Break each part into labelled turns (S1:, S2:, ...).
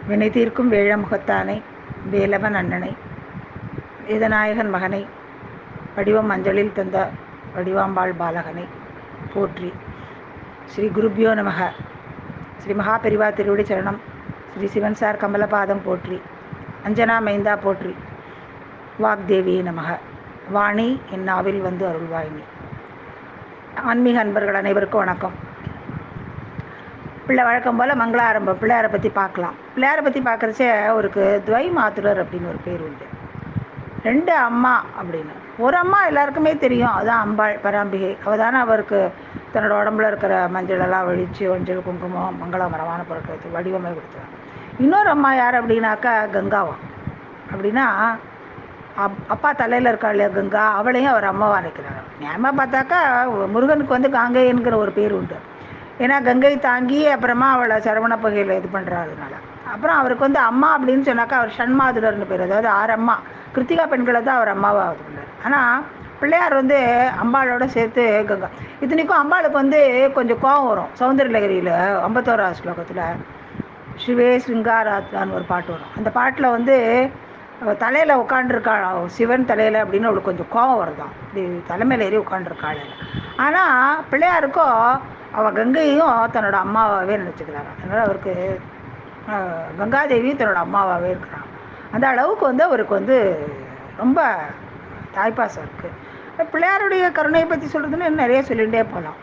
S1: வினை தீர்க்கும் வேழமுகத்தானை வேலவன் அண்ணனை வேதநாயகன் மகனை வடிவம் மஞ்சளில் தந்த வடிவாம்பாள் பாலகனை போற்றி. ஸ்ரீ குருபியோ நமக. ஸ்ரீ மகாபெரிவா திருவடி சரணம். ஸ்ரீ சிவன் சார் கமலபாதம் போற்றி. அஞ்சனா மைந்தா போற்றி. வாக்தேவியே நமக. வாணி என் நாவில் வந்து அருள்வாயினி. ஆன்மீக அன்பர்கள் அனைவருக்கும் வணக்கம். பிள்ளை வழக்கம் போல் மங்கள ஆரம்பம் பிள்ளையாரை பற்றி பார்க்கலாம். பிள்ளையாரை பற்றி பார்க்குறச்சே அவருக்கு துவை மாத்துரர் அப்படின்னு ஒரு பேர் உண்டு. ரெண்டு அம்மா அப்படின்னு. ஒரு அம்மா எல்லாருக்குமே தெரியும், அதுதான் அம்பாள் பராம்பிகை. அவள் தானே அவருக்கு தன்னோட உடம்புல இருக்கிற மஞ்சளெல்லாம் ஒழித்து மஞ்சள் குங்குமம் மங்களகரமான பொருட்களுக்கு வடிவமே கொடுத்தாங்க. இன்னொரு அம்மா யார் அப்படின்னாக்கா கங்காவாம். அப்படின்னா அப்பா தலையில் இருக்கா இல்லையா கங்கா, அவளையும் அவர் அம்மாவாக நினைக்கிறாங்க. நியாயமாக பார்த்தாக்கா முருகனுக்கு வந்து காங்கைங்கிற ஒரு பேர் உண்டு. ஏன்னா கங்கை தாங்கி அப்புறமா அவளை சரவண பகையில் இது பண்ணுறாருனால. அப்புறம் அவருக்கு வந்து அம்மா அப்படின்னு சொன்னாக்கா அவர் ஷண்மாதுரர்னு பேர். அதாவது 6 அம்மா கிருத்திகா பெண்களை தான் அவர் அம்மாவாக இது பண்ணார். ஆனால் பிள்ளையார் வந்து அம்பாளோட சேர்த்து கங்கா. இத்தனைக்கும் அம்பாளுக்கு வந்து கொஞ்சம் கோபம் வரும். சௌந்தரலகரியில் 51ஆவது ஸ்லோகத்தில் சிவே சிங்காராத்ரான்னு ஒரு பாட்டு வரும். அந்த பாட்டில் வந்து தலையில் உட்காண்டிருக்காள் சிவன் தலையில் அப்படின்னு அவளுக்கு கொஞ்சம் கோபம் வருதான். இப்படி தலைமையில் ஏறி உட்காண்டிருக்காள். ஆனால் பிள்ளையாருக்கோ அவள் கங்கையும் தன்னோட அம்மாவாகவே நினச்சிக்கிறாங்க. அதனால் அவருக்கு கங்காதேவியும் தன்னோட அம்மாவாகவே இருக்கிறாங்க. அந்த அளவுக்கு வந்து அவருக்கு வந்து ரொம்ப தாய்ப்பாசம் இருக்குது. பிள்ளையாருடைய கருணையை பற்றி சொல்கிறதுன்னு நிறைய சொல்லிகிட்டே போகலாம்.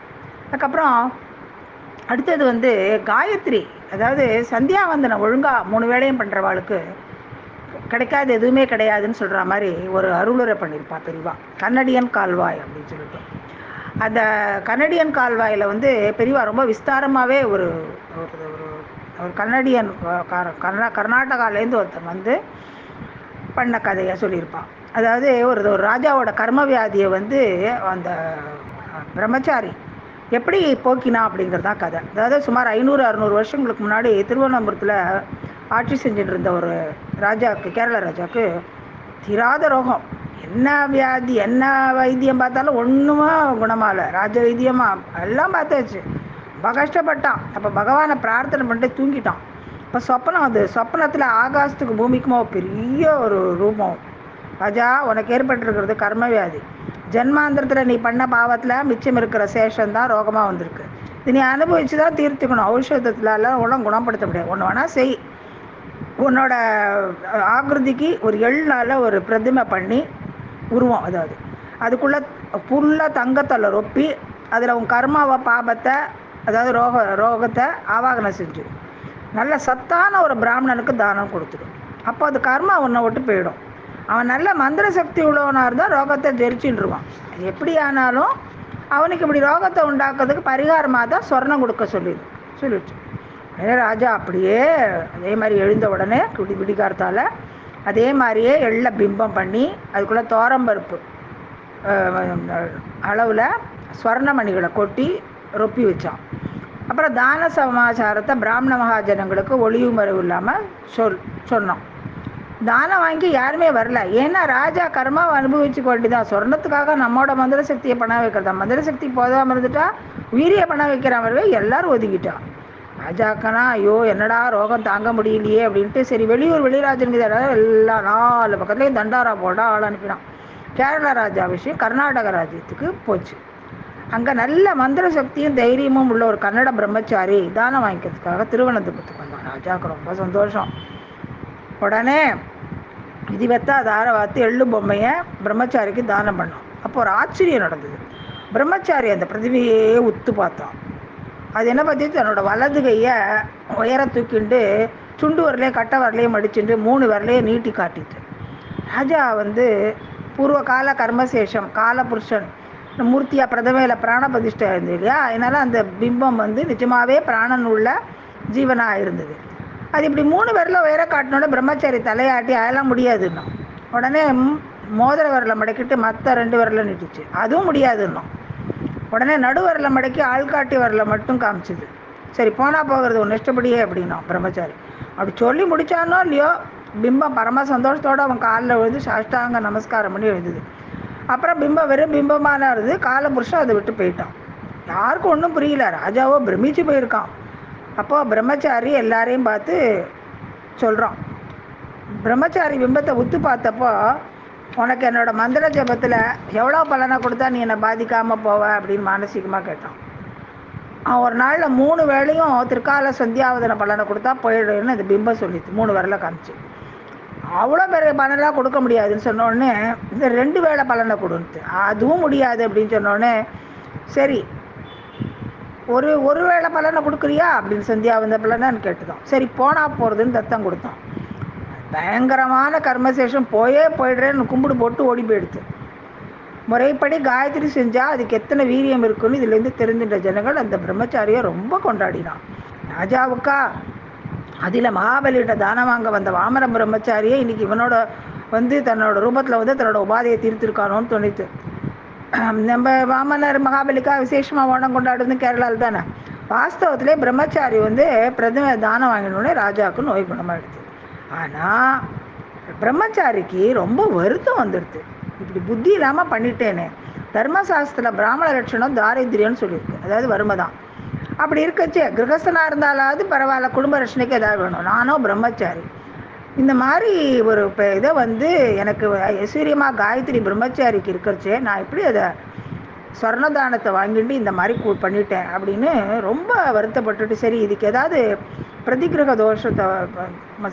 S1: அதுக்கப்புறம் அடுத்தது வந்து காயத்ரி, அதாவது சந்தியாவந்தனம் ஒழுங்காக 3 வேளையும் பண்ணுறவாளுக்கு கிடைக்காது எதுவுமே கிடையாதுன்னு சொல்கிற மாதிரி ஒரு அருளுரை பண்ணியிருப்பா பெரியவா. கன்னடியன் கால்வாய் அப்படின்னு சொல்லிட்டு. அந்த கன்னடியன் கால்வாயில் வந்து பெரியவா ரொம்ப விஸ்தாரமாகவே ஒரு கன்னடியன் கர்நாடகாலேருந்து ஒருத்தர் வந்து பண்ண கதையை சொல்லியிருப்பான். அதாவது ஒரு ராஜாவோட கர்ம வியாதியை வந்து அந்த பிரம்மச்சாரி எப்படி போக்கினா அப்படிங்கிறது தான் கதை. அதாவது சுமார் 500-600 வருஷங்களுக்கு முன்னாடி திருவனந்தபுரத்தில் ஆட்சி செஞ்சுட்டு இருந்த ஒரு ராஜாவுக்கு, கேரள ராஜாவுக்கு தீராத ரோகம். என்ன வியாதி என்ன வைத்தியம் பார்த்தாலும் ஒன்றுமா குணமாகலை. ராஜ வைத்தியமாக எல்லாம் பார்த்தாச்சு. ரொம்ப கஷ்டப்பட்டான். அப்போ பகவானை பிரார்த்தனை பண்ணிட்டு தூங்கிட்டான். இப்போ சொப்பனம், அது சொப்பனத்தில் ஆகாசத்துக்கு பூமிக்குமோ பெரிய ஒரு ரூபம். ராஜா, உனக்கு ஏற்பட்டிருக்கிறது கர்ம வியாதி. ஜென்மாந்திரத்தில் நீ பண்ண பாவத்தில் மிச்சம் இருக்கிற சேஷந்தான் ரோகமாக வந்திருக்கு. இது நீ அனுபவிச்சு தான் தீர்த்துக்கணும். ஔஷதத்துலலாம் ஒன்றும் குணப்படுத்த முடியாது. ஒன்று வேணால் செய். உன்னோட ஆகிருதிக்கு ஒரு எள்ளால் ஒரு பிரதிமை பண்ணி உருவம், அதாவது அதுக்குள்ளே ஃபுல்லாக தங்கத்தில் ரொப்பி அதில் உன் கர்மாவை பாபத்தை, அதாவது ரோகத்தை ஆவாகனம் செஞ்சு நல்ல சத்தான ஒரு பிராமணனுக்கு தானம் கொடுத்துடும். அப்போ அது கர்மா உன்னை விட்டு போயிடும். அவன் நல்ல மந்திர சக்தி உள்ளவனாக இருந்தால் ரோகத்தை ஜெரிச்சுருவான். எப்படி ஆனாலும் அவனுக்கு இப்படி ரோகத்தை உண்டாக்குறதுக்கு பரிகாரமாக தான் சொர்ணம் கொடுக்க சொல்லிடுச்சு. ராஜா அப்படியே அதே மாதிரி எழுந்த உடனே விடிகாரத்தால் அதே மாதிரியே எள்ள பிம்பம் பண்ணி அதுக்குள்ளே தோரம்பருப்பு அளவில் ஸ்வர்ணமணிகளை கொட்டி ரொப்பி வச்சான். அப்புறம் தான சமாச்சாரத்தை பிராமண மகாஜனங்களுக்கு ஒளிவு மறைவு இல்லாமல் சொன்னோம். தானம் வாங்கி யாருமே வரல. ஏன்னா ராஜா கர்மாவை அனுபவிச்சு கொண்டுதான். சொர்ணத்துக்காக நம்மளோட மந்திர சக்தியை பணம் வைக்கிறதா. மந்திர சக்தி போதாமல் இருந்துட்டா உயிரியை பணம் வைக்கிற மாதிரிவே எல்லாரும் ஒதுக்கிட்டான். ராஜாக்கனா ஐயோ என்னடா ரோகம் தாங்க முடியலையே அப்படின்ட்டு சரி வெளிராஜனுக்கு எல்லா 4 பக்கத்துலேயும் தண்டாரா போட ஆள் அனுப்பினான். கேரள ராஜா விஷயம் கர்நாடக ராஜ்யத்துக்கு போச்சு. அங்கே நல்ல மந்திர சக்தியும் தைரியமும் உள்ள ஒரு கன்னட பிரம்மச்சாரி தானம் வாங்கிக்கிறதுக்காக திருவனந்தபுரத்துக்கு வந்தான். ராஜாவுக்கு ரொம்ப சந்தோஷம். உடனே விதிவத்தா தார வார்த்து எள்ளு பொம்மையை பிரம்மச்சாரிக்கு தானம் பண்ணோம். அப்போ ஒரு ஆச்சரியம் நடந்தது. பிரம்மச்சாரி அந்த பிரதிமையே உத்து பார்த்தான். அது என்ன பார்த்து தன்னோட வலது கையை உயர தூக்கிண்டு சுண்டு வரலையும் கட்டை வரலையும் மடிச்சுட்டு 3 விரலையும் நீட்டி காட்டிட்டு. ராஜா வந்து பூர்வ கால கர்மசேஷம் காலபுருஷன் மூர்த்தியாக பிரதமையில் பிராண பிரதிஷ்டை இருந்தது இல்லையா. அதனால் அந்த பிம்பம் வந்து நிஜமாகவே பிராணன் உள்ள ஜீவனாக இருந்தது. அது இப்படி 3 விரலை உயர காட்டினோட பிரம்மச்சாரி தலையாட்டி அதெல்லாம் முடியாதுன்னா. உடனே மோதிர விரலை மடக்கிட்டு மற்ற 2 விரலை நீட்டுச்சு. அதுவும் முடியாதுன்னா. உடனே நடுவரில் மடக்கி ஆள்காட்டி வரல மட்டும் காமிச்சிது. சரி போனால் போகிறது உன் இஷ்டப்படியே அப்படின்னா பிரம்மச்சாரி. அப்படி சொல்லி முடித்தானோ இல்லையோ பிம்பம் பரம சந்தோஷத்தோடு அவன் காலில் விழுந்து சாஷ்டாங்க நமஸ்காரம் பண்ணி எழுதுது. அப்புறம் பிம்பம் வெறும் பிம்பமான இருது. காலபுருஷன் அதை விட்டு போயிட்டான். யாருக்கும் ஒன்றும் புரியல. ராஜாவோ பிரமிச்சு போயிருக்கான். அப்போது பிரம்மச்சாரி எல்லாரையும் பார்த்து சொல்கிறான். பிரம்மச்சாரி பிம்பத்தை உத்து பார்த்தப்போ, உனக்கு என்னோட மந்திர ஜபத்தில் எவ்வளோ பலனை கொடுத்தா நீ என்னை பாதிக்காமல் போவ அப்படின்னு மானசீகமாக கேட்டான். அவன் ஒரு நாளில் 3 வேளையும் திருக்கால சந்தியாவதன பலனை கொடுத்தா போயிடுன்னு அது பிம்பம் சொல்லிச்சு, 3 விரலை காமிச்சு. அவ்வளோ பெரிய பலனெலாம் கொடுக்க முடியாதுன்னு சொன்னோடனே இந்த 2 வேளை பலனை கொடுன்ட்டு, அதுவும் முடியாது அப்படின்னு சொன்னோடனே சரி ஒரு வேளை பலனை கொடுக்குறியா அப்படின்னு சந்தியாவந்த பலனான்னு கேட்டுதான். சரி போனா போகிறதுன்னு தத்தம் கொடுத்தான். பயங்கரமான கர்மசேஷம் போயிடுறேன்னு கும்பிடு போட்டு ஓடி போயிடுது. முறைப்படி காயத்ரி செஞ்சால் அதுக்கு எத்தனை வீரியம் இருக்குன்னு இதுலேருந்து தெரிஞ்சின்ற ஜனங்கள் அந்த பிரம்மச்சாரியை ரொம்ப கொண்டாடினான். ராஜாவுக்கா அதில் மகாபலியிட்ட தானம் வாங்க வந்த வாமன பிரம்மச்சாரியை இன்னைக்கு இவனோட தன்னோட ரூபத்தில் தன்னோட உபாதையை தீர்த்திருக்கானோன்னு தோணித்து. நம்ம வாமனர் மகாபலிக்கா விசேஷமாக ஓணம் கொண்டாடுறது கேரளாவில் தானே. வாஸ்தவத்திலே பிரம்மச்சாரி பிரதம தானம் வாங்கினோடனே ராஜாவுக்கு நோய் குணமாயிடுது. ஆனால் பிரம்மச்சாரிக்கு ரொம்ப வருத்தம் வந்துடுது. இப்படி புத்தி இல்லாமல் பண்ணிட்டேனே. தர்மசாஸ்திரத்தில் பிராமண லட்சணம் தாரித்திரியம்னு சொல்லியிருக்கு, அதாவது வறுமை தான். அப்படி இருக்கச்சு கிரகஸ்தனாக இருந்தாலாவது பரவாயில்ல, குடும்ப ரட்சணைக்கு ஏதாவது வேணும். நானும் பிரம்மச்சாரி இந்த மாதிரி ஒரு இதை எனக்கு ஐஸ்வர்யமாக காயத்ரி பிரம்மச்சாரிக்கு இருக்கிறச்சே நான் எப்படி அதை ஸ்வர்ணதானத்தை வாங்கிட்டு இந்த மாதிரி பண்ணிட்டேன் அப்படின்னு ரொம்ப வருத்தப்பட்டுட்டு, சரி இதுக்கு ஏதாவது பிரதிகிரக தோஷத்தை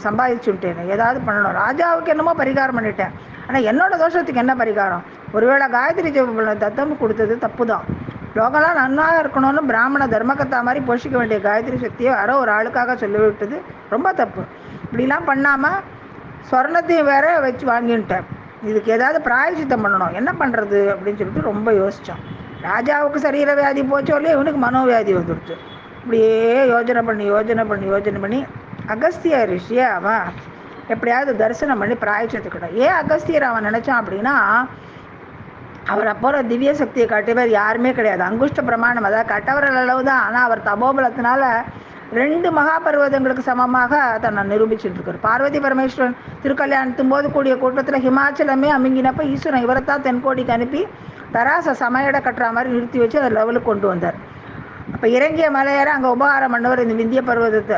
S1: சம்பாதிச்சுட்டேன், ஏதாவது பண்ணணும். ராஜாவுக்கு என்னமோ பரிகாரம் பண்ணிட்டேன், ஆனால் என்னோட தோஷத்துக்கு என்ன பரிகாரம்? ஒருவேளை காயத்ரி தத்தம் கொடுத்தது தப்பு தான். லோகம்லாம் நன்னாக இருக்கணும்னு பிராமண தர்மகத்தா மாதிரி போஷிக்க வேண்டிய காயத்ரி சக்தியை யாரோ ஒரு ஆளுக்காக சொல்லிவிட்டது ரொம்ப தப்பு. இப்படிலாம் பண்ணாமல் ஸ்வர்ணத்தையும் வேற வச்சு வாங்கிட்டேன். இதுக்கு ஏதாவது பிராயச்சித்தம் பண்ணணும், என்ன பண்ணுறது அப்படின்னு சொல்லிட்டு ரொம்ப யோசித்தான். ராஜாவுக்கு சரீர வியாதி போச்சோ இல்லையோ இவனுக்கு மனோவியாதி வந்துடுச்சு. இப்படியே யோஜனை பண்ணி அகஸ்திய ரிஷியை அவன் எப்படியாவது தரிசனம் பண்ணி பிராயச்சித்துக்கிட்டான். ஏன் அகஸ்தியர் அவன் நினச்சான் அப்படின்னா, அவர் அப்போ திவ்ய சக்தியை காட்டியவர் யாருமே கிடையாது. அங்குஷ்ட பிரமாணம், அதாவது கட்டவரல் அளவு தான். ஆனால் அவர் தபோபலத்தினால 2 மகாபர்வதங்களுக்கு சமமாக தன்னை நிரூபிச்சுட்டு இருக்கார். பார்வதி பரமேஸ்வரன் திருக்கல்யாணத்தும் போது கூடிய கூட்டத்தில் ஹிமாச்சலமே அமுங்கினப்ப ஈஸ்வரன் இவரைத்தான் தென்கோடிக்கு அனுப்பி தராச சமையட கட்டுற மாதிரி நிறுத்தி வச்சு அதை லெவலுக்கு கொண்டு வந்தார். அப்போ இறங்கிய மலையேற அங்கே உபகாரம் பண்ணவர் இந்த விந்திய பர்வதத்தை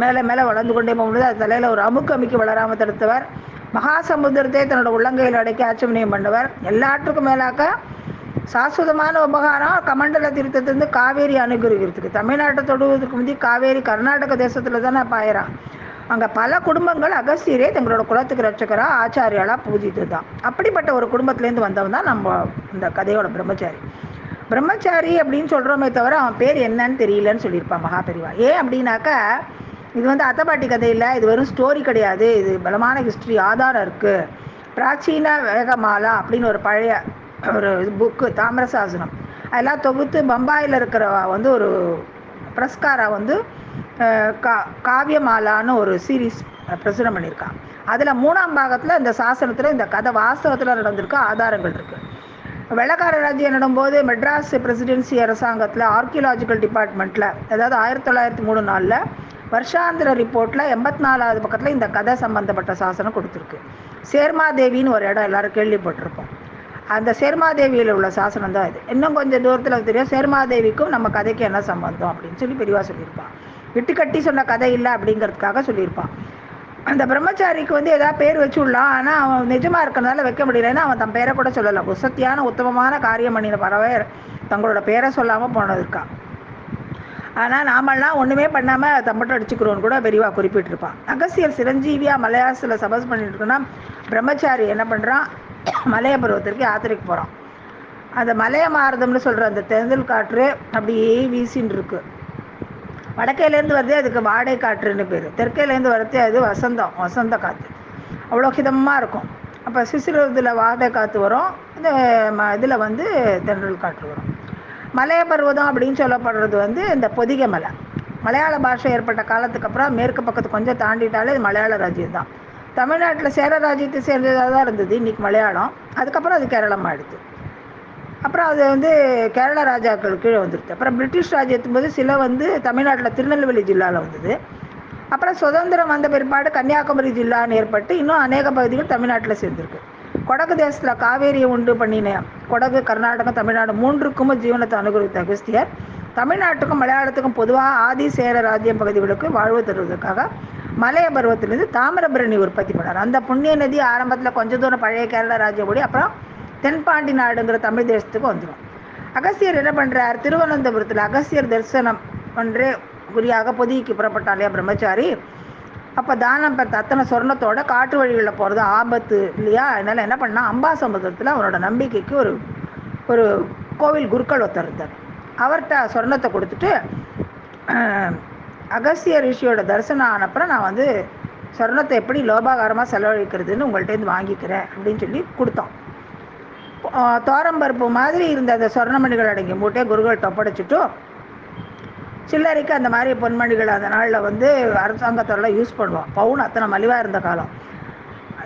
S1: மேலே வளர்ந்து கொண்டே போகும்போது அது தலையில் ஒரு அமுக்கி வளராமல் தடுத்தவர். மகாசமுத்திரத்தை தன்னோட உள்ளங்கையில் அடக்கி ஆச்சமனியம் பண்ணவர். எல்லாற்றுக்கும் மேலாக்க சாஸ்வதமான உபகாரம் கமண்டல தீர்த்தத்திலிருந்து காவேரி அனுகிரகிக்கிறதுக்கு. தமிழ்நாட்டை தொடுவதற்கு முந்தி காவேரி கர்நாடக தேசத்தில் தானே பாயிறான். அங்கே பல குடும்பங்கள் அகஸ்தியரே தங்களோட குலத்துக்கு ரட்சகராக ஆச்சாரியாலாக பூஜித்து தான். அப்படிப்பட்ட ஒரு குடும்பத்துலேருந்து வந்தவன் தான் நம்ம இந்த கதையோட பிரம்மச்சாரி. பிரம்மச்சாரி அப்படின்னு சொல்கிறோமே தவிர அவன் பேர் என்னன்னு தெரியலன்னு சொல்லியிருப்பான் மகாபெரிவா. ஏன் அப்படின்னாக்கா, இது அத்தபாட்டி கதை இல்லை, இது வெறும் ஸ்டோரி கிடையாது, இது பலமான ஹிஸ்ட்ரி ஆதாரம் இருக்குது. பிராச்சீன வேகமாலா அப்படின்னு ஒரு பழைய ஒரு புக்கு, தாமிரசாசனம், அதெல்லாம் தொகுத்து பம்பாயில் இருக்கிற ஒரு பிரஸ்காரா காவியமாலான்னு ஒரு சீரீஸ் பிரசுரம் பண்ணியிருக்கான். அதில் 3ஆம் பாகத்தில் இந்த சாசனத்தில் இந்த கதை வாஸ்தவத்தில் நடந்திருக்க ஆதாரங்கள் இருக்குது. வெள்ளக்கார ராஜ்யம் நடும்போது மெட்ராஸ் பிரசிடென்சி அரசாங்கத்தில் ஆர்கியலாஜிக்கல் டிபார்ட்மெண்ட்டில், அதாவது 1903 வருஷாந்திர ரிப்போர்ட்டில் 84வது பக்கத்தில் இந்த கதை சம்பந்தப்பட்ட சாசனம் கொடுத்துருக்கு. சேர்மாதேவின்னு ஒரு இடம் எல்லாரும் கேள்விப்பட்டிருப்போம். அந்த சேர்மாதேவியில் உள்ள சாசனம் தான் இது. இன்னும் கொஞ்சம் தூரத்தில் தெரியும் சேர்மாதேவிக்கும் நம்ம கதைக்கு என்ன சம்பந்தம் அப்படின்னு சொல்லி பெரியவா சொல்லியிருப்பான். விட்டு கட்டி சொன்ன கதை இல்லை அப்படிங்கிறதுக்காக சொல்லியிருப்பான். அந்த பிரம்மச்சாரிக்கு ஏதாவது பேர் வச்சு விடலாம், ஆனால் அவன் நிஜமாக இருக்கிறதுனால வைக்க முடியலன்னா அவன் தன் பேரை கூட சொல்லலை. உசத்தியான உத்தமமான காரியம் பண்ணின பறவை தங்களோட பேரை சொல்லாமல் போனதுருக்கான். ஆனால் நாமெல்லாம் ஒன்றுமே பண்ணாமல் தம்பட்டம் அடிச்சுக்கிறோன்னு கூட பெரியவா குறிப்பிட்டிருப்பான். அகஸ்தியர் சிரஞ்சீவியாக மலையாளத்தில் சபஸ் பண்ணிட்டு இருக்குன்னா, பிரம்மச்சாரி என்ன பண்ணுறான், மலைய பருவத்திற்கு யாத்திரைக்கு போகிறான். அந்த மலைய மாறுதம்னு சொல்கிற அந்த தென்றல் காற்று அப்படியே வீசின்னு இருக்கு. வடக்கையிலேருந்து வருதே அதுக்கு வாடை காற்றுன்னு பேர். தெற்கையிலேருந்து வரதே அது வசந்த காற்று. அவ்வளோ ஹிதமாக இருக்கும். அப்போ சிசிரத்தில் வாடை காற்று வரும், இந்த இதில் தென்றல் காற்று வரும். மலைய பருவதம் அப்படின்னு சொல்லப்படுறது இந்த பொதிகை மலை. மலையாள பாஷை ஏற்பட்ட காலத்துக்கு அப்புறம் மேற்கு பக்கத்து கொஞ்சம் தாண்டிட்டாலே இது மலையாள ராஜ்யம் தான். தமிழ்நாட்டில் சேர ராஜ்யத்தை சேர்ந்ததாக தான் இருந்தது இன்றைக்கி மலையாளம். அதுக்கப்புறம் அது கேரளம் ஆயிடுது. அப்புறம் அது கேரள ராஜாக்கள் கீழே வந்துடுது. அப்புறம் பிரிட்டிஷ் ராஜ்யத்தும் போது சில தமிழ்நாட்டில் திருநெல்வேலி ஜில்லாவில் வந்தது. அப்புறம் சுதந்திரம் வந்த பிற்பாடு கன்னியாகுமரி ஜில்லான்னு ஏற்பட்டு இன்னும் அநேக பகுதிகள் தமிழ்நாட்டில் சேர்ந்துருக்கு. கொடகு தேசத்தில் காவேரியை உண்டு பண்ணின கொடகு, கர்நாடகம், தமிழ்நாடு 3க்கும் ஜீவனத்தை அனுகரித்த அகஸ்தியர் தமிழ்நாட்டுக்கும் மலையாளத்துக்கும் பொதுவாக ஆதி சேர ராஜ்யம் பகுதிகளுக்கு வாழ்வு தருவதற்காக மலைய பருவத்திலேருந்து தாமிரபரணி உற்பத்தி பண்ணார். அந்த புண்ணிய நதி ஆரம்பத்தில் கொஞ்சம் தூரம் பழைய கேரள ராஜ்யப்படி, அப்புறம் தென்பாண்டி நாடுங்கிற தமிழ் தேசத்துக்கு வந்துடும். அகஸ்தியர் என்ன பண்ணுறார், திருவனந்தபுரத்தில் அகஸ்தியர் தரிசனம் ஒன்றே குறியாக பொதிக்கு புறப்பட்டார் இல்லையா பிரம்மச்சாரி. அப்போ தானம் பெற்ற அத்தனை சொர்ணத்தோட காட்டு வழிகளில் போகிறது ஆபத்து இல்லையா. அதனால் என்ன பண்ணால் அம்பாசமுத்திரத்தில் அவனோட நம்பிக்கைக்கு ஒரு கோவில் குருக்கள் ஒருத்தர் இருந்தார். அவர்கிட்ட சொர்ணத்தை கொடுத்துட்டு, அகஸ்திய ரிஷியோட தரிசனம் ஆனப்புறம் நான் வந்து சொர்ணத்தை எப்படி லோபாகாரமாக செலவழிக்கிறதுன்னு உங்கள்கிட்டேருந்து வாங்கிக்கிறேன் அப்படின்னு சொல்லி கொடுத்தோம். தோரம்பருப்பு மாதிரி இருந்த அந்த சொர்ணமணிகள் அடங்கிய மூட்டையை குருகள்கிட்ட ஒப்படைச்சிட்டும், சில்லறைக்கு அந்த மாதிரி பொன்மணிகள் அந்த நாளில் வந்து அரசாங்கத்தோட யூஸ் பண்ணுவோம். பவுன் அத்தனை மலிவாக இருந்த காலம்.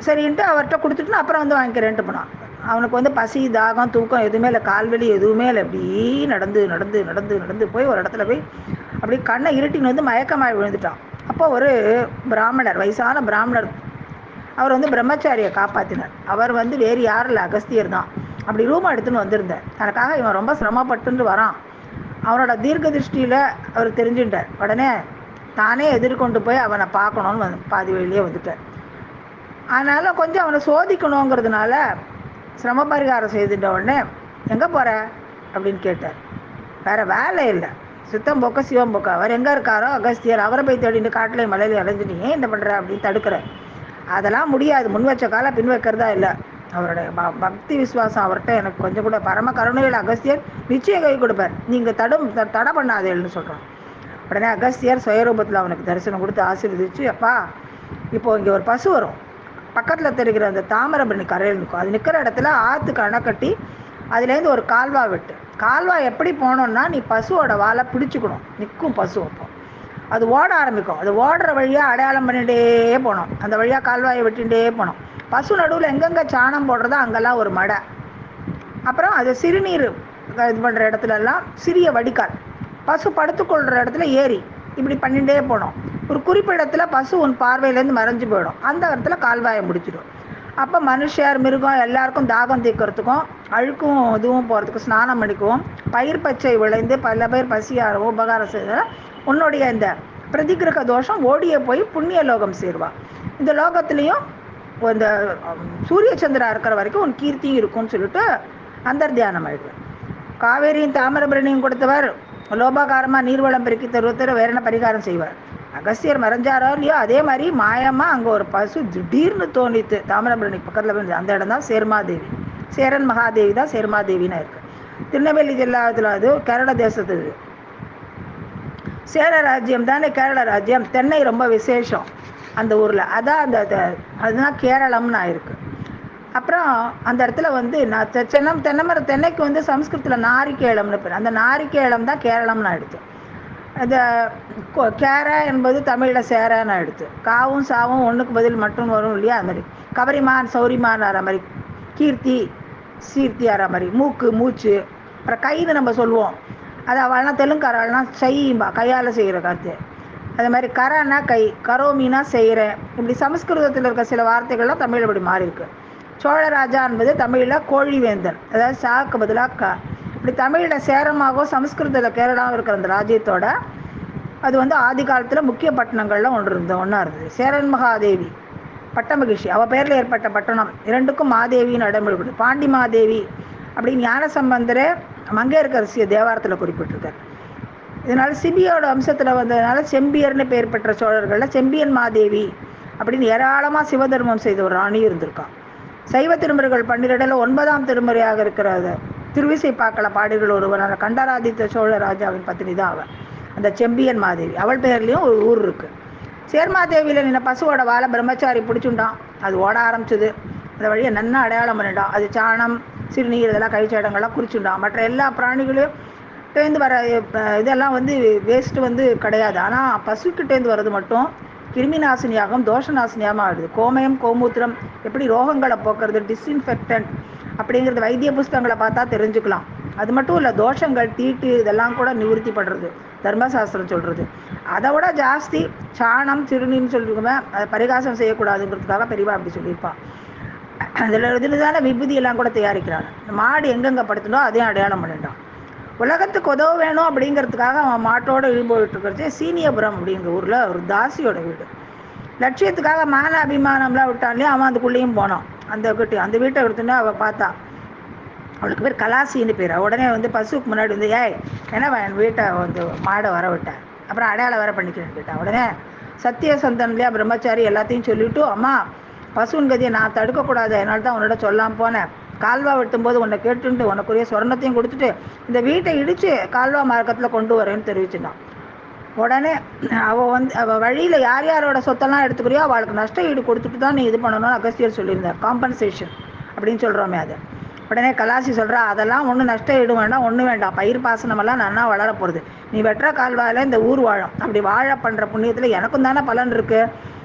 S1: சரின்ட்டு அவர்கிட்ட கொடுத்துட்டு அப்புறம் வந்து வாங்கிக்கிறேன்ட்டு போனான். அவனுக்கு வந்து பசி, தாகம், தூக்கம் எதுவுமே இல்லை, கால்வெளி எதுவுமே இல்லை. அப்படி நடந்து நடந்து நடந்து நடந்து போய் ஒரு இடத்துல போய் அப்படி கண்ணை இருட்டின்னு வந்து மயக்கமாகி விழுந்துட்டான். அப்போ ஒரு பிராமணர், வயசான பிராமணர், அவர் வந்து பிரம்மச்சாரியை காப்பாற்றினார். அவர் வந்து வேறு யாரும் இல்லை, அகஸ்தியர் தான். அப்படி ரூம் எடுத்துன்னு வந்திருந்தார். எனக்காக இவன் ரொம்ப சிரமப்பட்டுன்னு வரான். அவனோட தீர்க்க திருஷ்டியில் அவர் தெரிஞ்சுட்டார். உடனே தானே எதிர்கொண்டு போய் அவனை பார்க்கணுன்னு பாதி வழியிலே வந்துட்டார். அதனால் கொஞ்சம் அவனை சோதிக்கணுங்கிறதுனால சிரம பரிகாரம் செய்துட்ட உடனே எங்கே போகிற அப்படின்னு கேட்டார். வேறு வேலை இல்லை, சித்தம் போக்க சிவம் போக்க. அவர் எங்கே இருக்காரோ அகஸ்தியர், அவரை போய் தேடிட்டு காட்டிலையும் மலையிலையும் அலைஞ்சிட்டு ஏன் இந்த பண்ணுற அப்படின்னு தடுக்கிற. அதெல்லாம் முடியாது, முன் வச்ச காலை பின் வைக்கிறதா இல்லை. அவருடைய பக்தி விசுவாசம் அவர்கிட்ட எனக்கு கொஞ்சம் கூட பரம கருணையில் அகஸ்தியர் நிச்சயம் கை கொடுப்பார், நீங்கள் தடை பண்ணாதேன்னு சொல்கிறான். உடனே அகஸ்தியர் சுயரூபத்தில் அவனுக்கு தரிசனம் கொடுத்து ஆசீர்வதிச்சு, அப்பா இப்போது இங்கே ஒரு பசு வரும், பக்கத்தில் தெரிகிற அந்த தாமிரபரணி கரையில் நிற்கும். அது நிற்கிற இடத்துல ஆற்றுக்கு அணை கட்டி அதுலேருந்து ஒரு கால்வா வெட்டு. கால்வா எப்படி போனோன்னா நீ பசுவோட வாழை பிடிச்சிக்கணும். நிற்கும் பசு, அப்போ அது ஓட ஆரம்பிக்கும். அது ஓடுற வழியாக அடையாளம் பண்ணிகிட்டே போனோம். அந்த வழியாக கால்வாயை வெட்டிகிட்டே போனோம். பசு நடுவில் எங்கெங்கே சாணம் போடுறதோ அங்கெல்லாம் ஒரு மடை. அப்புறம் அது சிறுநீர் இது பண்ணுற இடத்துலலாம் சிறிய வடிகால், பசு படுத்துக்கொள்கிற இடத்துல ஏரி, இப்படி பண்ணிகிட்டே போனோம். ஒரு குறிப்பிடத்தில் பசு உன் பார்வையிலேருந்து மறைஞ்சு போயிடும். அந்த இடத்துல கால்வாயை முடிச்சிடும். அப்போ மனுஷர், மிருகம் எல்லாருக்கும் தாகம் தீர்க்கறதுக்கும் அழுக்கும் இதுவும் போகிறதுக்கும் ஸ்நானம் பண்ணிக்குவோம். பயிர் பச்சை விளைந்து பல பேர் பசியாரவும் உபகாரம் செய்தால் உன்னுடைய இந்த பிரதிகிரக தோஷம் ஓடியே போய் புண்ணிய லோகம் சேருவாள். இந்த லோகத்துலேயும் இந்த சூரிய சந்திரா இருக்கிற வரைக்கும் உன் கீர்த்தியும் இருக்கும்னு சொல்லிட்டு அந்தர்தியானம் ஆயிடுவேன். காவேரியும் தாமிரபரணியும் கொடுத்தவர் லோபாகாரமாக நீர்வளம் பெருக்கி தருவத்தர வேற என்ன பரிகாரம் செய்வார். அகஸ்தியர் மறைஞ்சாரோ இல்லையோ அதே மாதிரி மாயமாக அங்கே ஒரு பசு திடீர்னு தோணித்து தாமிரபரணி பக்கத்தில் போய் அந்த இடம் தான் சேர்மாதேவி. சேரன் மகாதேவி தான் சேர்மாதேவின்னு இருக்குது. திருநெல்வேலி ஜில்லாத்தில் அது கேரள தேசத்துக்கு சேர ராஜ்யம் தானே கேரள ராஜ்யம். தென்னை ரொம்ப விசேஷம் அந்த ஊரில், அதான் அதுதான் கேரளம்னு ஆயிருக்கு. அப்புறம் அந்த இடத்துல வந்து தென்னைக்கு வந்து சம்ஸ்கிருதத்தில் நாரிக்கேளம்னு பேர். அந்த நாரிக்கேளம் தான் கேரளம்னு ஆயிடுச்சு. அந்த கேர என்பது தமிழில் சேரன்னு ஆயிடுச்சு. காவும் சாவும் ஒன்றுக்கு பதில் மட்டும் வரும் இல்லையா. அது மாதிரி கவரிமான் சௌரிமான் ஆற மாதிரி, கீர்த்தி சீர்த்தி ஆற மாதிரி, மூக்கு மூச்சு. அப்புறம் கைன்னு நம்ம சொல்லுவோம், அது அவள்னா தெலுங்காரெல்லாம் செய்யும்பா, கையால் செய்கிற காற்று. அது மாதிரி கரன்னா கை, கரோமினா செய்கிறேன். இப்படி சமஸ்கிருதத்தில் இருக்க சில வார்த்தைகள்லாம் தமிழ் இப்படி மாறி இருக்கு. சோழராஜா என்பது தமிழில் கோழிவேந்தன், அதாவது சாக்கு பதிலாக க. இப்படி தமிழில் சேரமாகவும் சமஸ்கிருதத்தில் கேரளாவும் இருக்கிற அந்த ராஜ்யத்தோட அது வந்து ஆதி காலத்தில் முக்கிய பட்டணங்கள்லாம் ஒன்றா இருந்தது. சேரன் மகாதேவி பட்டமகிழ்ச்சி, அவள் பேரில் ஏற்பட்ட பட்டணம். இரண்டுக்கும் மாதேவின்னு இடமிடுபடு. பாண்டி மாதேவி அப்படின்னு ஞான சம்பந்தரே மங்கையர்க்கரசிய தேவாரத்தில் குறிப்பிட்டிருக்கார். இதனால் சிபியோட வம்சத்தில் வந்ததுனால செம்பியர்னு பெயர் பெற்ற சோழர்களில் செம்பியன் மாதேவி அப்படின்னு ஏராளமாக சிவதர்மம் செய்த ஒரு ராணியும் இருந்திருக்கான். சைவ திருமுறைகள் 12 9ஆம் திருமுறையாக இருக்கிறது திருவிசைப்பாக்கள பாடிகள் ஒருவரான கண்டராதித்த சோழ ராஜாவின் பத்தினி தான் அவள், அந்த செம்பியன் மாதேவி. அவள் பேர்லேயும் ஒரு ஊர் இருக்குது. சேர்மாதேவியில் நின்ன பசுவோட வாழை பிரம்மச்சாரி பிடிச்சுட்டான். அது ஓட ஆரம்பிச்சுது. அந்த வழியை நன்னா அடையாளம் பண்ணிட்டான். அது சாணம், சிறுநீர் இதெல்லாம் கழிச்சடங்கள்லாம் குறிச்சுட்டான். மற்ற எல்லா பிராணிகளையும் கிட்டேருந்து வர இதெல்லாம் வந்து வேஸ்ட்டு வந்து கிடையாது. ஆனால் பசுக்கிட்டேருந்து வர்றது மட்டும் கிருமி நாசினியாகவும் தோஷ நாசினியாகவும் ஆகுது. கோமயம் கோமூத்திரம் எப்படி ரோகங்களை போக்குறது, டிஸ்இன்ஃபெக்டன்ட் அப்படிங்கிறது வைத்திய புஸ்தகங்களை பார்த்தா தெரிஞ்சுக்கலாம். அது மட்டும் இல்லை, தோஷங்கள் தீட்டு இதெல்லாம் கூட நிவர்த்தி பண்ணுறது தர்மசாஸ்திரம் சொல்கிறது. அதை விட ஜாஸ்தி சாணம் சிறுநீர்னு சொல்லிருக்கோமே, அதை பரிகாசம் செய்யக்கூடாதுங்கிறதுக்காக பெரியவா அப்படி சொல்லியிருப்பான். இதில் தானே விபூதி எல்லாம் கூட தயாரிக்கிறாங்க. மாடு எங்கெங்கே படுத்தணும் அதையும் அடையாளம் பண்ணிட்டான். உலகத்துக்கு உதவ வேணும் அப்படிங்கிறதுக்காக அவன் மாட்டோடு இழுபோயிட்டு இருக்கிறது சீனியபுரம் அப்படிங்கிற ஊரில் ஒரு தாசியோட வீடு. லட்சியத்துக்காக மான அபிமானம்லாம் விட்டான் இல்லையா, அவன் அதுக்குள்ளேயும் போனான். அந்த வீட்டை எடுத்துட்டு அவள் பார்த்தா, அவளுக்கு பேர் கலாசின்னு பேர். உடனே வந்து பசுவுக்கு முன்னாடி வந்து, ஏய் என்ன என் வீட்டை வந்து மாடை வர விட்டேன், அப்புறம் அடையாளம் வர பண்ணிக்கிறேன்னு கேட்டான். உடனே சத்தியசந்தன் இல்லையா பிரம்மச்சாரி எல்லாத்தையும் சொல்லிவிட்டு, அம்மா பசுவின் கதியை நான் தடுக்கக்கூடாது, அதனால தான் உன்னோட சொல்லாமல் போனேன். கால்வா வெட்டும்போது உன்னை கேட்டுன்ட்டு உனக்குரிய சொர்ணத்தையும் கொடுத்துட்டு இந்த வீட்டை இடித்து கால்வா மார்க்கத்தில் கொண்டு வரேன்னு தெரிவிச்சுட்டான். உடனே அவள் வழியில் யார் யாரோட சொத்தெல்லாம் எடுத்துக்கிறியோ அவளுக்கு நஷ்ட ஈடு கொடுத்துட்டு தான் நீ இது பண்ணணும்னு அகஸ்தியர் சொல்லியிருந்தார். காம்பன்சேஷன் அப்படின்னு சொல்கிறோமே அது. உடனே கலாசி சொல்கிறா, அதெல்லாம் ஒன்றும் நஷ்ட ஈடு வேண்டாம், ஒன்றும் வேண்டாம், பயிர் பாசனமெல்லாம் நன்னா வளர போகிறது, நீ வெட்டுற கால்வாயில் இந்த ஊர் வாழும், அப்படி வாழ பண்ணுற புண்ணியத்தில் எனக்கும் தானே பலன் இருக்குது,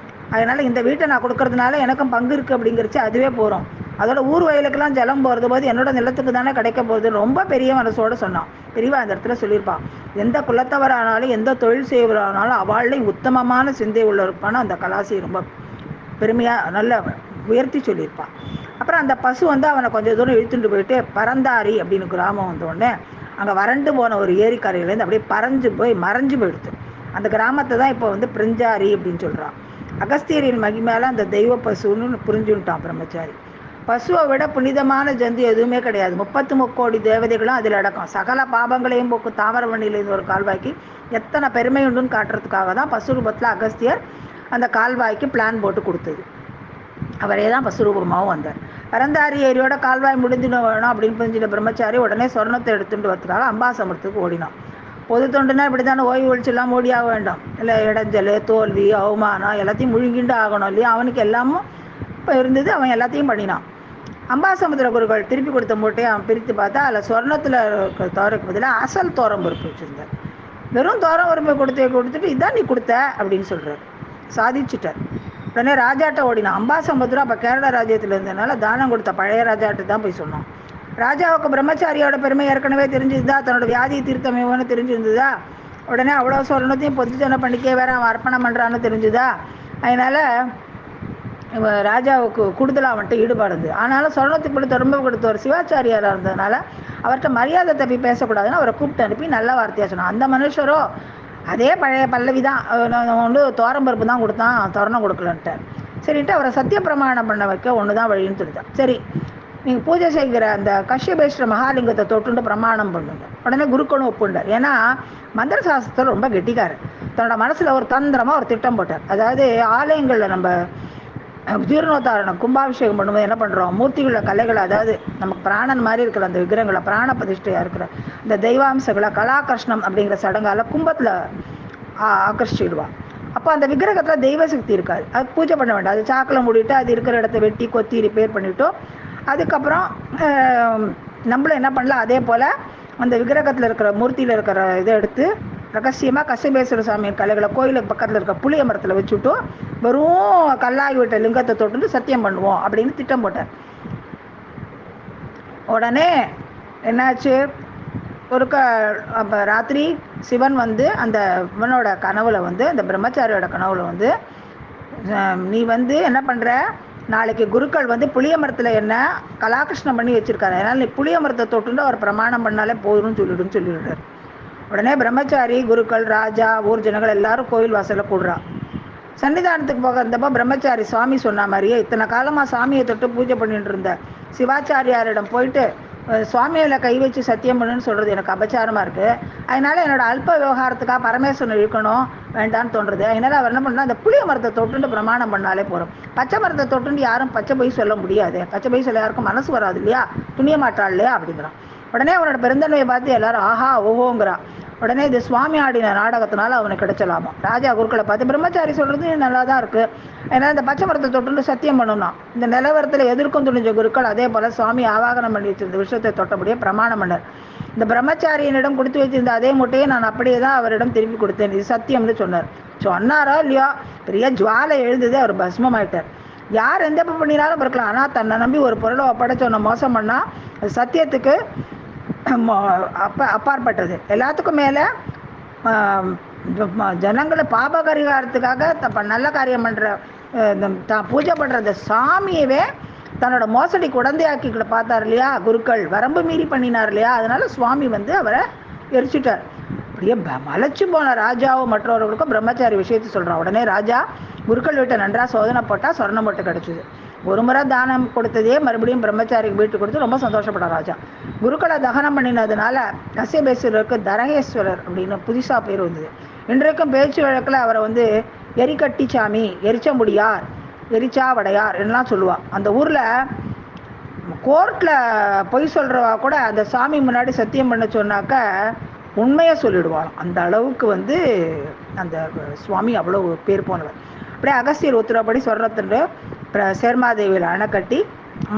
S1: அதனால் இந்த வீட்டை நான் கொடுக்கறதுனால எனக்கும் பங்கு இருக்குது அப்படிங்கிறச்சு அதுவே போகிறோம். அதோட ஊர் வயலுக்கெல்லாம் ஜலம் போகிறது போது என்னோட நிலத்துக்கு தானே கிடைக்க போகுது, ரொம்ப பெரிய மனசோடு சொன்னான். பெரியவா அந்த இடத்துல சொல்லியிருப்பான், எந்த குலத்தவரானாலும் எந்த தொழில் செய்வரானாலும் அவளையும் உத்தமமான சிந்தை உள்ள இருப்பான்னு அந்த கலாசி ரொம்ப பெருமையாக நல்ல உயர்த்தி சொல்லியிருப்பான். அப்புறம் அந்த பசு வந்து அவனை கொஞ்சம் தூரம் இழுத்துட்டு போயிட்டு பரந்தாரி அப்படின்னு கிராமம் வந்தோடனே அங்கே வறண்டு போன ஒரு ஏரிக்கரையிலேருந்து அப்படியே மறைஞ்சு போயிடுது. அந்த கிராமத்தை தான் இப்போ வந்து பிரிஞ்சாரி அப்படின்னு சொல்கிறான். அகஸ்தியரின் மகிமையால் அந்த தெய்வ பசுன்னு புரிஞ்சுட்டான் பிரம்மச்சாரி. பசுவை விட புனிதமான ஜந்து எதுவுமே கிடையாது. 33 கோடி தேவதைகளும் அதில் அடக்கம். சகல பாபங்களையும் போக்கு தாமரவண்ணியிலேருந்து ஒரு கால்வாய்க்கு எத்தனை பெருமை உண்டுன்னு காட்டுறதுக்காக தான் பசு ரூபத்தில் அகஸ்தியர் அந்த கால்வாய்க்கு பிளான் போட்டு கொடுத்தது. அவரே தான் பசு ரூபமாகவும் வந்தார். பரந்தாரி ஏரியோட கால்வாய் முடிஞ்சுன்னு வேணும் அப்படின்னு புரிஞ்சுட்ட பிரம்மச்சாரி உடனே சொர்ணத்தை எடுத்துட்டு வரதுக்காக அம்பாசமுத்திரத்துக்கு ஓடினான். பொது தொண்டுனா இப்படி தானே ஓய்வு ஒழிச்செல்லாம் ஓடியாக வேண்டாம், இல்லை இடைஞ்சல் தோல்வி அவமானம் எல்லாத்தையும் முழுங்கிண்டு ஆகணும் இல்லையா. அவனுக்கு எல்லாமும் இப்போ இருந்தது, அவன் எல்லாத்தையும் பண்ணினான். அம்பாசமுத்திர குருக்கள் திருப்பி கொடுத்த மூட்டையை அவன் பிரித்து பார்த்தா அதில் சொர்ணத்தில் இருக்கிற தோரைக்கு பதிலாக அசல் தோரம் பருப்பு வச்சுருந்தார். வெறும் தோரம் பருப்பை கொடுத்துட்டு இதான் நீ கொடுத்த அப்படின்னு சொல்கிறார். சாதிச்சுட்டார். உடனே ராஜாட்ட ஓடினான். அம்பாசமுத்திரம் அப்போ கேரள ராஜ்யத்தில் இருந்ததுனால தானம் கொடுத்த பழைய ராஜாட்ட தான் போய் சொன்னான். ராஜாவுக்கு பிரம்மச்சாரியோட பெருமை ஏற்கனவே தெரிஞ்சிருந்தா, தன்னோட வியாதி தீர்த்தமேவன்னு தெரிஞ்சிருந்ததா. உடனே அவ்வளோ சொர்ணத்தையும் பொதுஜன பண்ணிக்கே வேற அவன் அர்ப்பணம் பண்ணுறான்னு தெரிஞ்சுதா. அதனால் ராஜாவுக்கு கூடுதலாக அவன்கிட்ட ஈடுபாடு இருந்தது. ஆனாலும் சொர்ணத்துக்கு கொடுத்த ரொம்ப கொடுத்தவர் சிவாச்சாரியாராக இருந்ததுனால அவர்கிட்ட மரியாதை தப்பி பேசக்கூடாதுன்னு அவரை கூப்பிட்டு அனுப்பி நல்ல வார்த்தையாக சொன்னான். அந்த மனுஷரோ அதே பழைய பல்லவி தான், வந்து தோரம்பருப்பு தான் கொடுத்தான், தோரணம் கொடுக்கலன்ட்டார். சரின்ட்டு அவரை சத்திய பிரமாணம் பண்ண வைக்க ஒன்று தான் வழின்னு சொல்லிட்டான். சரி நீங்கள் பூஜை செய்கிற அந்த கஷ்யபேஸ்வர மகாலிங்கத்தை தொட்டுண்டு பிரமாணம் பண்ணுங்க. உடனே குருக்களும் ஒப்புண்டார். ஏன்னா மந்திர சாஸ்திரத்தில் ரொம்ப கெட்டிக்காரர். தன்னோட மனசில் ஒரு தந்திரமாக ஒரு திட்டம் போட்டார். அதாவது ஆலயங்களில் நம்ம ஜீர்ணோத்தாரணம் கும்பாபிஷேகம் பண்ணும்போது என்ன பண்ணுறோம், மூர்த்திகள கலைகளை, அதாவது நமக்கு பிராணன் மாதிரி இருக்கிற அந்த விக்கிரகங்களை, பிராண பிரதிஷ்டையாக இருக்கிற இந்த தெய்வாம்சங்களை கலாகர்ஷ்ணம் அப்படிங்கிற சடங்கால் கும்பத்தில் ஆக்கர்ஷிடுவான். அப்போ அந்த விக்கிரகத்தில் தெய்வ சக்தி இருக்காது, அது பூஜை பண்ண வேண்டாம். அது சாக்கில் மூடிட்டு அது இருக்கிற இடத்த வெட்டி கொத்தி ரிப்பேர் பண்ணிவிட்டோம். அதுக்கப்புறம் நம்மளும் என்ன பண்ணலாம், அதே போல் அந்த விக்கிரகத்தில் இருக்கிற மூர்த்தியில் இருக்கிற இதை எடுத்து ரகசியமாக கஷ்யபேஸ்வர சாமி கலைகளை கோயிலுக்கு பக்கத்தில் இருக்க புளிய மரத்தில் வச்சுட்டோம், வெறும் கல்லாகி விட்ட லிங்கத்தை தொட்டு சத்தியம் பண்ணுவோம் அப்படின்னு திட்டம் போட்டார். உடனே என்னாச்சு, அப்போ ராத்திரி சிவன் வந்து அந்த இவனோட கனவுல வந்து, அந்த பிரம்மச்சாரியோட கனவுல வந்து, நீ வந்து என்ன பண்ணுற, நாளைக்கு குருக்கள் வந்து புளிய மரத்தில் என்ன கலாகிருஷ்ணம் பண்ணி வச்சுருக்காரு, அதனால் நீ புளிய மரத்தை தொட்டுண்டு அவர் பிரமாணம் பண்ணாலே போதும்னு சொல்லிவிடுறார். உடனே பிரம்மச்சாரி குருக்கள் ராஜா ஊர் ஜனங்கள் எல்லாரும் கோயில் வாசலில் கூடுறா. சன்னிதானத்துக்கு போக இருந்தப்போ பிரம்மச்சாரி சுவாமி சொன்ன மாதிரியே இத்தனை காலமாக சாமியை தொட்டு பூஜை பண்ணிட்டு இருந்த சிவாச்சாரியாரிடம் போயிட்டு சுவாமியில் கை வச்சு சத்தியம் பண்ணுன்னு சொல்கிறது எனக்கு அபச்சாரமாக இருக்குது, அதனால் என்னோட அல்ப விவகாரத்துக்காக பரமேஸ்வரன் இழுக்கணும் வேண்டான்னு தோன்றுறது. அதனால் அவர் என்ன பண்ணால் அந்த புளிய மரத்தை தொட்டுண்டு பிரமாணம் பண்ணாலே போகிறோம். பச்சை மரத்தை தொட்டுண்டு யாரும் பச்சை பொய் சொல்ல முடியாது, பச்சை பொய் சொல்ல யாருக்கும் மனசு வராது இல்லையா, துணிய மாட்டாள் இல்லையா அப்படிங்கிறான். உடனே அவனோட பெருந்தன்மையை பார்த்து எல்லாரும் ஆஹா ஓஹோங்கிறான். உடனே இது சுவாமி ஆடின நாடகத்தினால அவனுக்கு கிடைச்சலாமா. ராஜா குருக்களை பார்த்து பிரம்மச்சாரி சொல்கிறது நல்லா தான் இருக்குது, ஏன்னா இந்த பச்சை மரத்தை தொட்டுன்னு சத்தியம் பண்ணணும். இந்த நிலவரத்தில் எதிர்க்கும் துணிஞ்ச குருக்கள் அதே போல் சுவாமி ஆவாகனம் பண்ணி வச்சிருந்த விஷயத்தை தொட்டபடியே பிரமாணம் பண்ணார். இந்த பிரம்மச்சாரியனிடம் கொடுத்து வச்சிருந்த அதே மூட்டையை நான் அப்படியே தான் அவரிடம் திருப்பி கொடுத்தேன், இது சத்தியம்னு சொன்னார். சொன்னாரோ இல்லையோ பெரிய ஜுவாலை எழுந்தது, அவர் பஸ்மமாயிட்டார். யார் எந்த பண்ணினாலும் இருக்கலாம், ஆனால் தன்னை நம்பி ஒரு பொருளை ஒப்படைச்சொன்ன மோசம் பண்ணால் அது சத்தியத்துக்கு அப்பாற்பட்டது. எல்லாத்துக்கும் மேலே ஜனங்களை பாபகரிகாரத்துக்காக நல்ல காரியம் பண்ணுற தான் பூஜை பண்ணுற அந்த சாமியவே தன்னோட மோசடி குழந்தையாக்கி பார்த்தார் இல்லையா குருக்கள், வரம்பு மீறி பண்ணினார் இல்லையா, அதனால சுவாமி வந்து அவரை எரிச்சிட்டார். அப்படியே மலைச்சு போன ராஜாவும் மற்றவர்களுக்கும் பிரம்மச்சாரி விஷயத்தை சொல்கிறான். உடனே ராஜா குருக்கள் வீட்டை நன்றாக சோதனை போட்டால் சொர்ணம் மட்டும் கிடச்சிது. ஒரு முறை தானம் கொடுத்ததே மறுபடியும் பிரம்மச்சாரிக்கு வீட்டு கொடுத்து ரொம்ப சந்தோஷப்பட்டான் ராஜா. குருக்களை தகனம் பண்ணினதுனால கசியபேஸ்வரருக்கு தரகேஸ்வரர் அப்படின்னு புதுசாக பேர் வந்தது. இன்றைக்கும் பேச்சு வழக்கில் அவரை எரிக்கட்டி சாமி, எரிச்சமுடியார், எரிச்சாவடையார் என்னலாம் சொல்லுவாள். அந்த ஊரில் கோர்ட்டில் பொய் சொல்கிறவா கூட அந்த சாமி முன்னாடி சத்தியம் பண்ண சொன்னாக்க உண்மையை சொல்லிடுவாள். அந்த அளவுக்கு அந்த சுவாமி அவ்வளோ பேர் போனவர். அப்படியே அகஸ்தியர் உத்தரப்படி சொல்கிறதுண்டு சேர்மாதேவியில் அணை கட்டி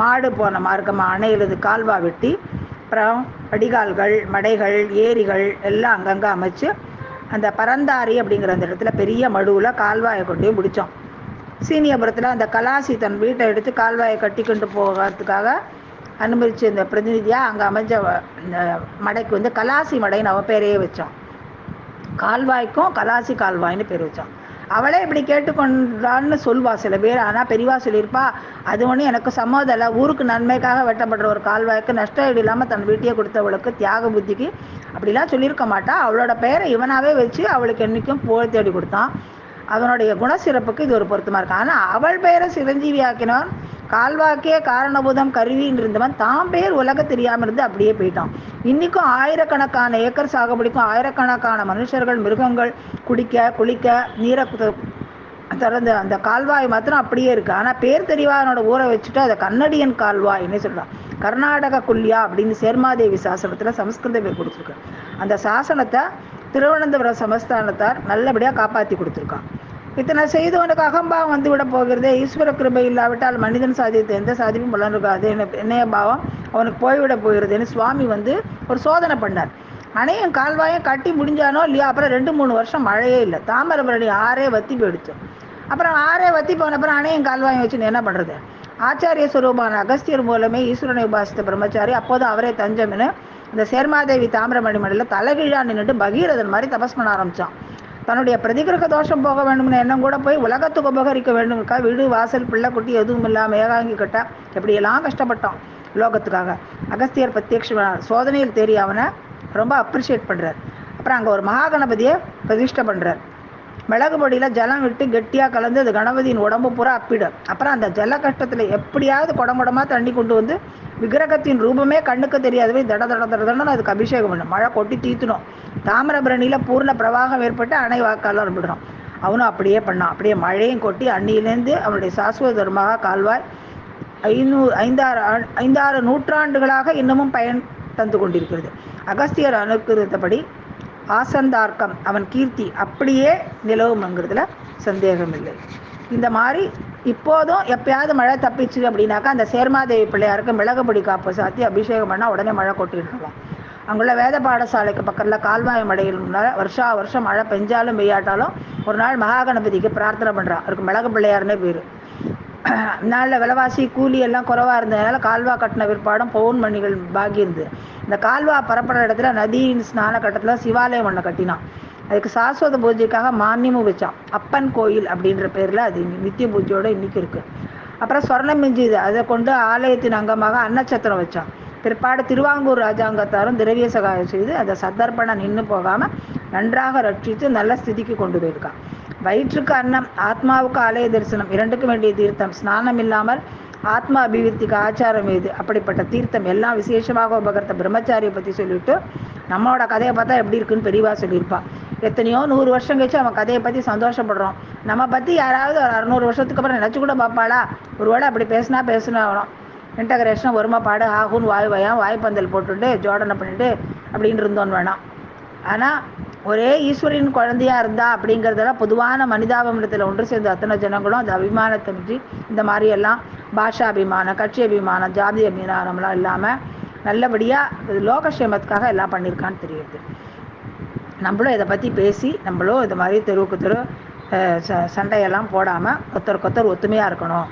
S1: மாடு போன மார்க்கமாக அணையிலது கால்வா வெட்டி அப்புறம் வடிகால்கள், மடைகள், ஏரிகள் எல்லாம் அங்கங்கே அமைச்சு அந்த பரந்தாரி அப்படிங்கிற அந்த இடத்துல பெரிய மடுவில் கால்வாயை கொண்டு முடித்தோம். சீனியபுரத்தில் அந்த கலாசி தன் வீட்டை எடுத்து கால்வாயை கட்டிக்கொண்டு போகிறதுக்காக அனுமதிச்சு இந்த பிரதிநிதியாக அங்கே அமைஞ்ச இந்த மடைக்கு கலாசி மடைன்னு அவ பேரையே வச்சோம். கால்வாய்க்கும் கலாசி கால்வாய்னு பேர் வச்சோம். அவளே இப்படி கேட்டுக்கொண்டான்னு சொல்வா சில பேர். ஆனால் பெரியவா சொல்லியிருப்பா, அது ஒன்று எனக்கு சம்மதம் இல்லை, ஊருக்கு நன்மைக்காக வெட்டப்படுற ஒரு கால்வாய்க்கு நஷ்ட ஈடு இல்லாமல் தன் வீட்டையே கொடுத்தவளுக்கு தியாக புத்திக்கு அப்படிலாம் சொல்லியிருக்க மாட்டா. அவளோட பெயரை இவனாகவே வச்சு அவளுக்கு என்றைக்கும் புகழ் தேடி கொடுத்தான். அவனுடைய குணசிறப்புக்கு இது ஒரு பொருத்தமாக இருக்கு. ஆனால் அவள் பெயரை சிரஞ்சீவி ஆக்கினவன் கால்வாக்கே காரணபூதம் கருவின்னு இருந்தவன் தாம் பேர் உலக தெரியாமல் இருந்து அப்படியே போயிட்டான். இன்றைக்கும் ஆயிரக்கணக்கான ஏக்கர் சாகுபடிக்கும் ஆயிரக்கணக்கான மனுஷர்கள், மிருகங்கள் குளிக்க நீரை திறந்து அந்த கால்வாய் மாத்திரம் அப்படியே இருக்குது. ஆனால் பேர் தெரியவானோட ஊரை வச்சுட்டு அதை கன்னடியன் கால்வாய்ன்னு சொல்கிறான். கர்நாடக குல்யா அப்படின்னு சேர்மாதேவி சாசனத்தில் சமஸ்கிருத பேர் கொடுத்துருக்கு. அந்த சாசனத்தை திருவனந்தபுரம் சமஸ்தானத்தார் நல்லபடியாக காப்பாற்றி கொடுத்துருக்கான். இத்தனை செய்தவனுக்கு அகம்பாவம் விட போகிறதே. ஈஸ்வர கிருபை இல்லாவிட்டால் மனிதன் சாதித்த எந்த சாதிப்பும் வளர்ந்துக்காது, என்னைய பாவம் அவனுக்கு போய்விட போகிறதுன்னு சுவாமி ஒரு சோதனை பண்ணார். அணையும் கால்வாயும் கட்டி முடிஞ்சானோ இல்லையா, அப்புறம் 2-3 வருஷம் மழையே இல்லை. தாமிரபரணி ஆறே வத்தி போயிடுச்சு. அப்புறம் ஆறே வத்தி போன அப்புறம் அணையும் கால்வாயும் வச்சுன்னு என்ன பண்ணுறது? ஆச்சாரிய சுரூபான அகஸ்தியர் மூலமே ஈஸ்வரனை உபாசித்த பிரம்மச்சாரி அப்போது அவரே தஞ்சம்னு இந்த சேர்மாதேவி தாமிரபரணி மலையில் தலைகீழா நின்றுட்டு பகீரதன் மாதிரி தபஸ் பண்ண ஆரம்பித்தான். தன்னுடைய பிரதிகிரக தோஷம் போக வேண்டும்னு எண்ணம் கூட போய் உலகத்துக்கு உபகரிக்க வேண்டும்க்கா வீடு வாசல் பிள்ளை குட்டி எதுவும் இல்லாமல் ஏகாங்கி கட்ட எப்படியெல்லாம் கஷ்டப்பட்டான் லோகத்துக்காக. அகஸ்தியர் பிரத்யக்ஷ சோதனையில் தேறி அவனை ரொம்ப அப்ரிஷியேட் பண்ணுறார். அப்புறம் அங்கே ஒரு மகாகணபதியை பிரதிஷ்டை பண்ணுறார். மிளகு பொடியில் ஜலம் விட்டு கெட்டியாக கலந்து அது கணபதியின் உடம்பு பூரா அப்பிடும். அப்புறம் அந்த ஜல கஷ்டத்தில் எப்படியாவது குடமாக தண்ணி கொண்டு விக்கிரகத்தின் ரூபமே கண்ணுக்கு தெரியாதவே தடன்னு அதுக்கு அபிஷேகம் பண்ணும். மழை கொட்டி தீர்த்தணும். தாமிரபரணியில் பூர்ண பிரவாகம் ஏற்பட்டு அணை வாக்கால் விடுறோம். அவனும் அப்படியே பண்ணான். அப்படியே மழையும் கொட்டி அன்னியிலேருந்து அவனுடைய சாஸ்வத தர்மமாக கால்வாய் 5-6 நூற்றாண்டுகளாக இன்னமும் பயன் தந்து கொண்டிருக்கிறது. அகஸ்தியர் அனுக்கிருத்தபடி ஆசந்தார்க்கம் அவன் கீர்த்தி அப்படியே நிலவுங்கிறதுல சந்தேகம் இல்லை. இந்த மாதிரி இப்போதும் எப்பயாவது மழை தப்பிச்சு அப்படின்னாக்கா அந்த சேர்மாதேவி பிள்ளையாருக்கு மிளகுபொடி காப்பு சாத்தி அபிஷேகம் பண்ணால் உடனே மழை கொட்டிடலாம். அங்குள்ள வேத பாடசாலைக்கு பக்கத்தில் கால்வாய் மடையில் வருஷம் மழை பெஞ்சாலும் பெய்யாட்டாலும் ஒரு நாள் மகாகணபதிக்கு பிரார்த்தனை பண்ணுறான். அவருக்கு மிளகு பிள்ளையாருன்னே பேர். நாளில் விலைவாசி கூலி எல்லாம் குறைவாக இருந்ததுனால கால்வா கட்டின விற்பாடும் பவுன் மணிகள் பாக்கி இருந்தது. இந்த கால்வா பரப்புற இடத்துல நதியின் ஸ்நான கட்டத்தில் சிவாலயம் ஒன்று கட்டினான். அதுக்கு சாஸ்வத பூஜைக்காக மானியமும் வச்சான். அப்பன் கோயில் அப்படின்ற பேரில் அது நித்திய பூஜையோடு இன்றைக்கி இருக்குது. அப்புறம் சொர்ணம் மிஞ்சுது, அதை கொண்டு ஆலயத்தின் அங்கமாக அன்னச்சத்திரம் வச்சான். பிற்பாடு திருவாங்கூர் ராஜாங்கத்தாரும் திரவிய சகாயம் செய்து அந்த சந்தர்ப்பணம் நின்று போகாமல் நன்றாக ரட்சித்து நல்ல ஸ்திதிக்கு கொண்டு போயிருக்கான். வயிற்றுக்கு அன்னம், ஆத்மாவுக்கு ஆலய தரிசனம், இரண்டுக்கும் வேண்டிய தீர்த்தம், ஸ்நானம் இல்லாமல் ஆத்மா அபிவிருத்திக்கு ஆச்சாரம் ஏது, அப்படிப்பட்ட தீர்த்தம் எல்லாம் விசேஷமாக உபகரித்த பிரம்மச்சாரியை பற்றி சொல்லிவிட்டு நம்மளோட கதையை பார்த்தா எப்படி இருக்குன்னு பெரியவா சொல்லியிருப்பாள். எத்தனையோ 100 வருஷம் கழிச்சு அவன் கதையை பற்றி சந்தோஷப்படுறோம். நம்ம பற்றி யாராவது ஒரு 600 வருஷத்துக்கு அப்புறம் நினச்சி கூட பார்ப்பாளா? ஒருவேளை அப்படி பேசினா ஆகணும். இன்டகிரேஷன் ஒருமைப்பாடு ஆகுன்னு வாய்ப்பந்தல் போட்டுட்டு ஜோடனை பண்ணிட்டு அப்படின்னு இருந்தோன்னு வேணாம். ஆனால் ஒரே ஈஸ்வரின் குழந்தையாக இருந்தா அப்படிங்கிறதெல்லாம் பொதுவான மனிதாபிமானத்தில் ஒன்று சேர்ந்த அத்தனை ஜனங்களும் அந்த அபிமானத்தை பற்றி இந்த மாதிரியெல்லாம் பாஷா அபிமானம், கட்சி அபிமானம், ஜாதி அபிமானம்லாம் இல்லாமல் நல்லபடியாக லோகக்ஷேமத்துக்காக எல்லாம் பண்ணியிருக்கான்னு தெரியுது. நம்மளும் இதை பற்றி பேசி நம்மளும் இது மாதிரி தெருவுக்கு சண்டையெல்லாம் போடாமல் ஒருத்தருக்கொத்தர் ஒத்துமையாக இருக்கணும்.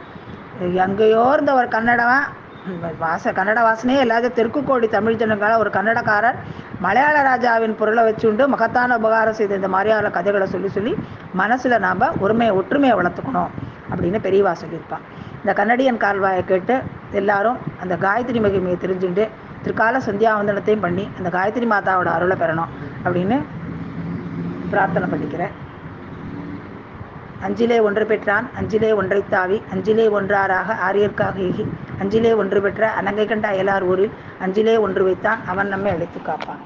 S1: எங்கேயோ இருந்த ஒரு கன்னட வாசனையே இல்லாத தெற்கு கோடி தமிழ் ஜனங்கள ஒரு கன்னடக்காரர் மலையாள ராஜாவின் பொருளை வச்சுண்டு மகத்தான உபகாரம் செய்த இந்த மாதிரியான கதைகளை சொல்லி மனசில் நாம் ஒற்றுமையை வளர்த்துக்கணும் அப்படின்னு பெரியவா சொல்லியிருப்பான். இந்த கன்னடியன் கால்வாயை கேட்டு எல்லாரும் அந்த காயத்ரி மகிமையை தெரிஞ்சுட்டு திருக்கால சந்தியாவந்தனத்தையும் பண்ணி அந்த காயத்ரி மாதாவோட அருளை பெறணும் அப்படின்னு பிரார்த்தனை பண்ணிக்கிறேன். அஞ்சிலே ஒன்று பெற்றான் அஞ்சிலே ஒன்றை தாவி அஞ்சிலே ஒன்றாராக ஆரியர்க்காக ஈகி அஞ்சிலே ஒன்று பெற்ற அனங்கை கண்ட அயலார் ஊரில் அஞ்சிலே ஒன்று வைத்தான் அவன் நம்மை அழைத்து காப்பான்.